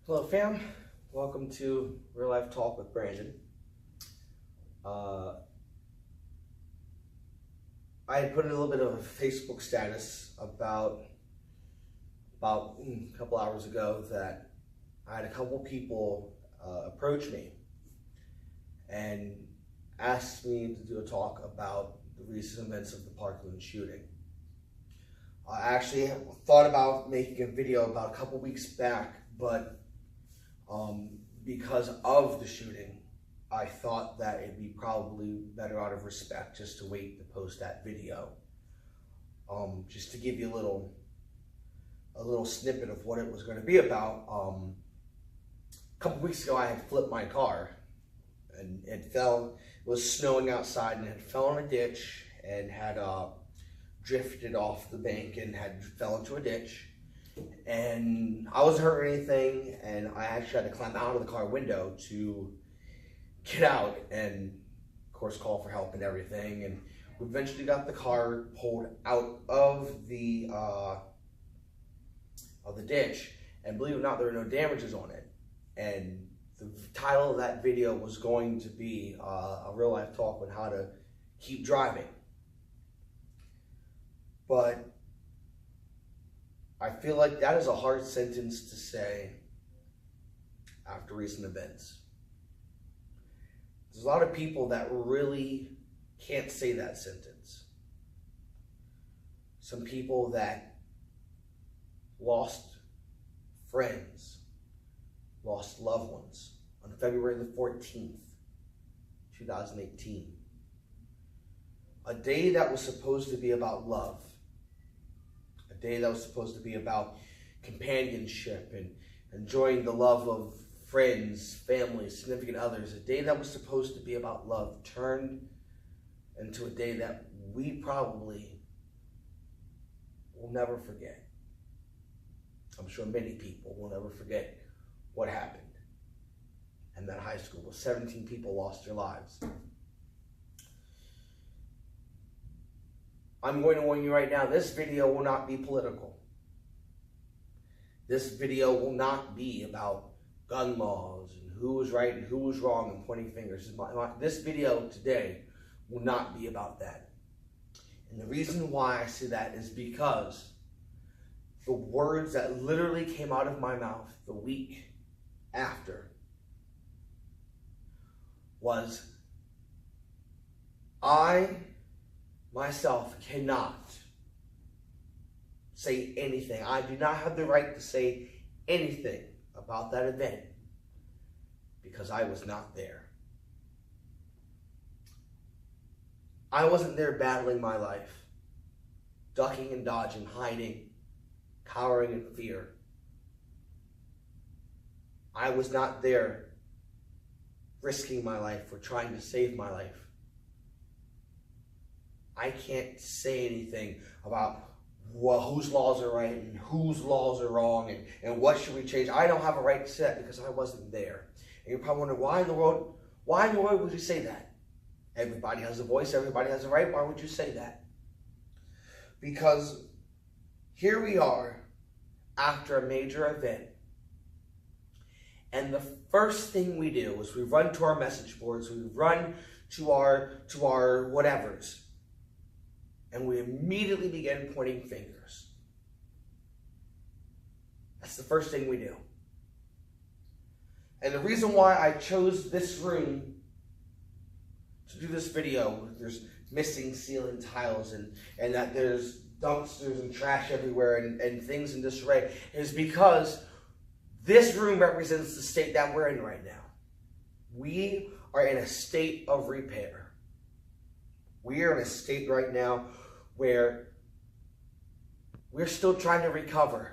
Hello fam, welcome to Real Life Talk with Brandon. I had put in a little bit of a Facebook status about a couple hours ago that I had a couple people approach me and asked me to do a talk about the recent events of the Parkland shooting. I actually thought about making a video about a couple weeks back, but because of the shooting, I thought that it'd be probably better out of respect just to wait to post that video. Just to give you a little snippet of what it was going to be about. A couple weeks ago, I had flipped my car, and it was snowing outside, and it fell in a ditch and had drifted off the bank and had fell into a ditch. And I wasn't hurt or anything, and I actually had to climb out of the car window to get out and, of course, call for help and everything. And we eventually got the car pulled out of the ditch, and believe it or not, there were no damages on it. And the title of that video was going to be a real life talk on how to keep driving. But I feel like that is a hard sentence to say after recent events. There's a lot of people that really can't say that sentence. Some people that lost friends, lost loved ones on February the 14th, 2018. A day that was supposed to be about love. A day that was supposed to be about companionship and enjoying the love of friends, family, significant others. A day that was supposed to be about love turned into a day that we probably will never forget. I'm sure many people will never forget what happened in that high school where 17 people lost their lives. I'm going to warn you right now, this video will not be political. This video will not be about gun laws and who was right and who was wrong and pointing fingers. This video today will not be about that. And the reason why I say that is because the words that literally came out of my mouth the week after was, I myself cannot say anything. I do not have the right to say anything about that event because I was not there. I wasn't there battling my life, ducking and dodging, hiding, cowering in fear. I was not there risking my life or trying to save my life. I can't say anything about whose laws are right and whose laws are wrong and what should we change. I don't have a right to say that because I wasn't there. And you're probably wondering, why in the world would you say that? Everybody has a voice, everybody has a right. Why would you say that? Because here we are after a major event, and the first thing we do is we run to our message boards, we run to our whatevers, and we immediately begin pointing fingers. That's the first thing we do. And the reason why I chose this room to do this video, there's missing ceiling tiles and that there's dumpsters and trash everywhere and things in disarray, is because this room represents the state that we're in right now. We are in a state of repair. We are in a state right now where we're still trying to recover.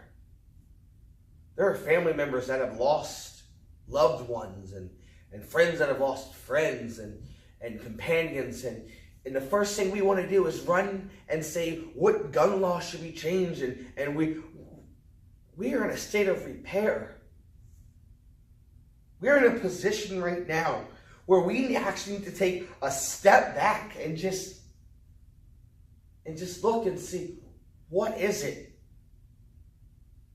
There are family members that have lost loved ones and friends that have lost friends and companions. And the first thing we want to do is run and say, what gun law should we change? And we are in a state of repair. We're in a position right now where we actually need to take a step back and just look and see, what is it?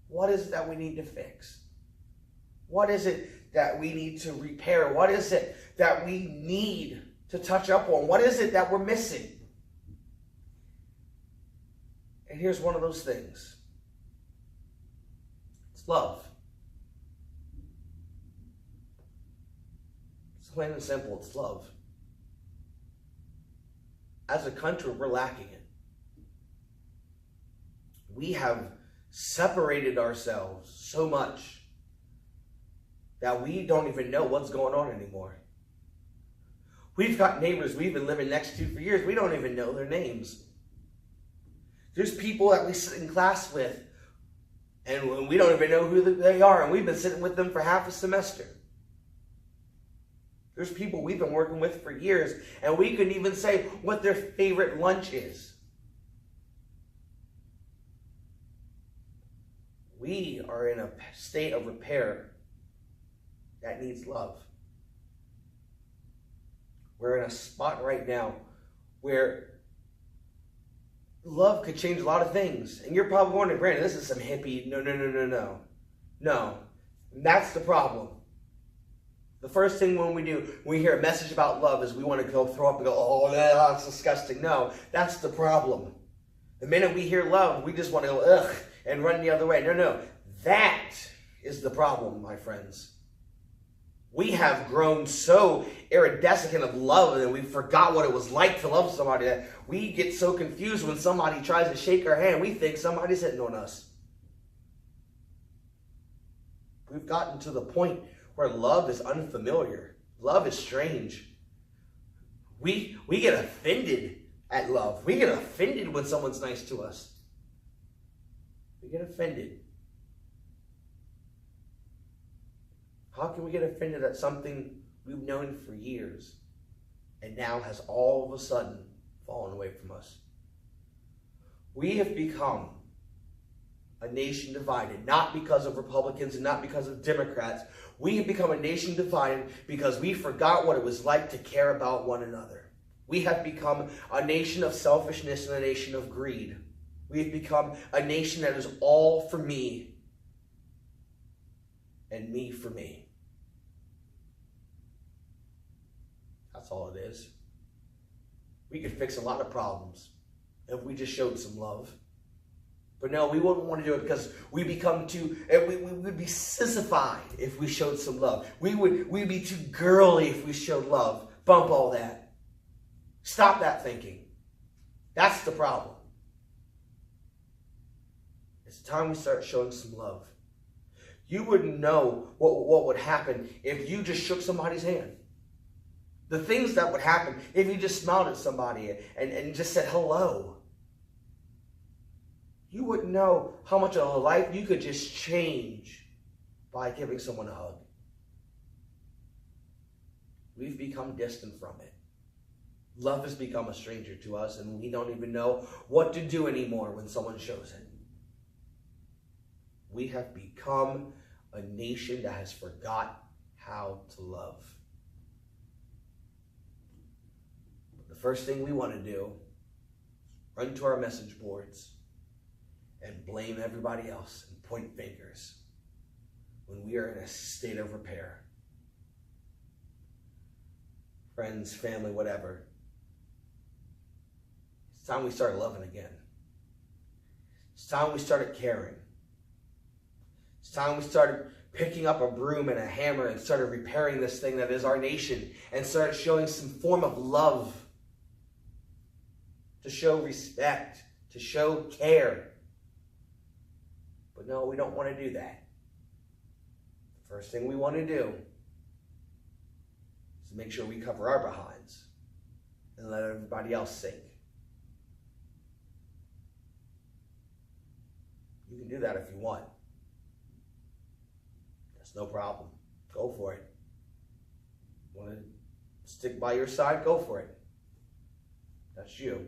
What is it that we need to fix? What is it that we need to repair? What is it that we need to touch up on? What is it that we're missing? And here's one of those things. It's love. It's plain and simple. It's love. As a country, we're lacking it. We have separated ourselves so much that we don't even know what's going on anymore. We've got neighbors we've been living next to for years. We don't even know their names. There's people that we sit in class with, and we don't even know who they are, and we've been sitting with them for half a semester. There's people we've been working with for years, and we couldn't even say what their favorite lunch is. We are in a state of repair that needs love. We're in a spot right now where love could change a lot of things. And you're probably going to, Brandon, this is some hippie, no. No, that's the problem. The first thing when we hear a message about love is we want to go throw up and go, oh, that's disgusting. No, that's the problem. The minute we hear love, we just want to go, ugh, and run the other way. No, that is the problem, my friends. We have grown so iridescent of love that we forgot what it was like to love somebody that we get so confused when somebody tries to shake our hand. We think somebody's hitting on us. We've gotten to the point where love is unfamiliar. Love is strange. We get offended at love. We get offended when someone's nice to us. We get offended. How can we get offended at something we've known for years and now has all of a sudden fallen away from us? We have become a nation divided, not because of Republicans and not because of Democrats. We have become a nation divided because we forgot what it was like to care about one another. We have become a nation of selfishness and a nation of greed. We have become a nation that is all for me and me for me. That's all it is. We could fix a lot of problems if we just showed some love. But no, we wouldn't want to do it because we become too, we would be sissified if we showed some love. We'd be too girly if we showed love. Bump all that. Stop that thinking. That's the problem. It's time we start showing some love. You wouldn't know what would happen if you just shook somebody's hand. The things that would happen if you just smiled at somebody and just said hello. You wouldn't know how much of a life you could just change by giving someone a hug. We've become distant from it. Love has become a stranger to us, and we don't even know what to do anymore when someone shows it. We have become a nation that has forgot how to love. The first thing we want to do, run to our message boards and blame everybody else and point fingers when we are in a state of repair. Friends, family, whatever. It's time we started loving again. It's time we started caring. It's time we started picking up a broom and a hammer and started repairing this thing that is our nation and started showing some form of love, to show respect, to show care. But no, we don't want to do that. The first thing we want to do is make sure we cover our behinds and let everybody else sink. You can do that if you want. That's no problem. Go for it. Want to stick by your side? Go for it. That's you.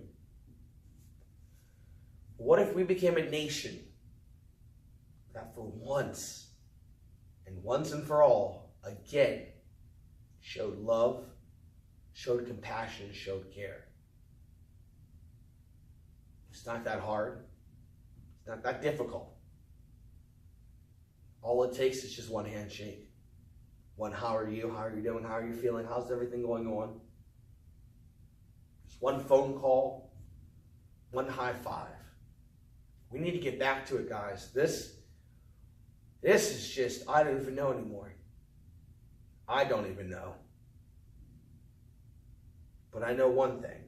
What if we became a nation that for once and for all, again, showed love, showed compassion, showed care? It's not that hard. It's not that difficult. All it takes is just one handshake. One, how are you? How are you doing? How are you feeling? How's everything going on? Just one phone call, one high five. We need to get back to it, guys. This is just, I don't even know anymore. I don't even know. But I know one thing.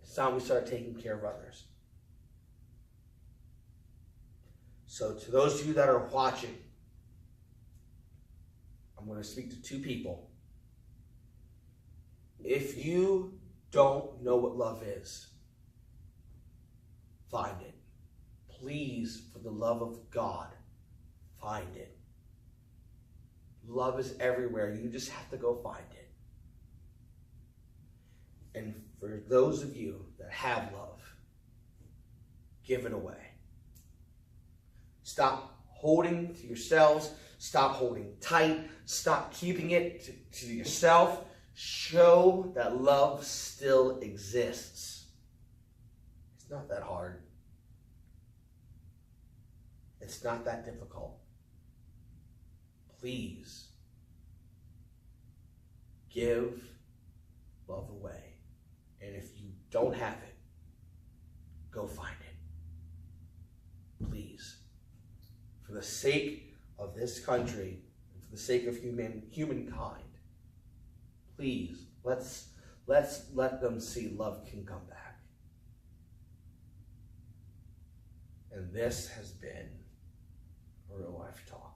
It's time we start taking care of others. So to those of you that are watching, I'm going to speak to two people. If you don't know what love is, find it. Please, for the love of God, find it. Love is everywhere. You just have to go find it. And for those of you that have love, give it away. Stop holding to yourselves. Stop holding tight. Stop keeping it to yourself. Show that love still exists. It's not that hard. It's not that difficult. Please give love away. And if you don't have it, go find it. Please. For the sake of this country, and for the sake of humankind, please, let's let them see love can come back. And this has been Real Life Talk.